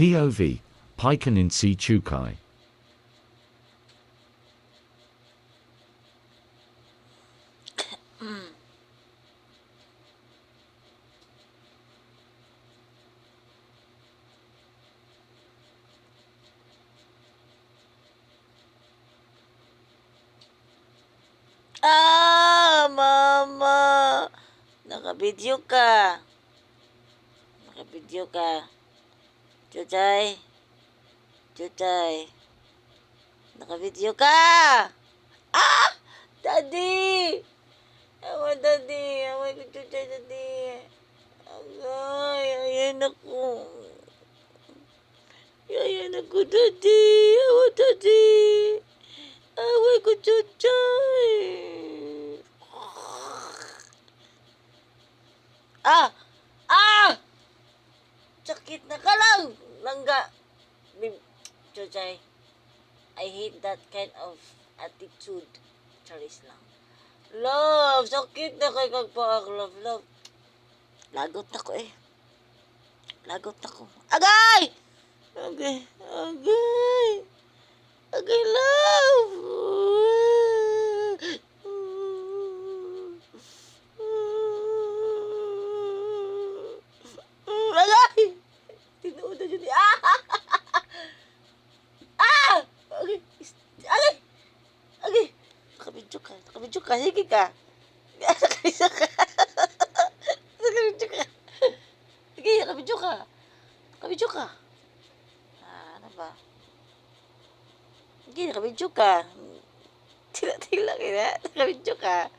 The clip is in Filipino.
POV, Pikanin si Chukai. Mama! Nakabidyo ka. Nakabidyo ka. Chuchay. Chuchay. Nakabidyo ka! Daddy! Awa, Daddy. Awa ko, Chuchay, Daddy. Agay, ayan ako. Ayan ako, Daddy. Awa, Daddy. Awa ko, Chuchay. Sakit na ka lang! Langga! Chuchay, I hate that kind of attitude. Charis lang. Love! Sakit na kay kagpaak, love. Lagot na ko eh. Lagot na ko. Agay! Agay, love! Agay! Tinuod na dyan. Agay! Nakabidyo ka. Sige ka. Nakabidyo ka. Sige, nakabidyo ka. Ano ba? Sige, nakabidyo ka. Tila-tila ka na. Nakabidyo ka.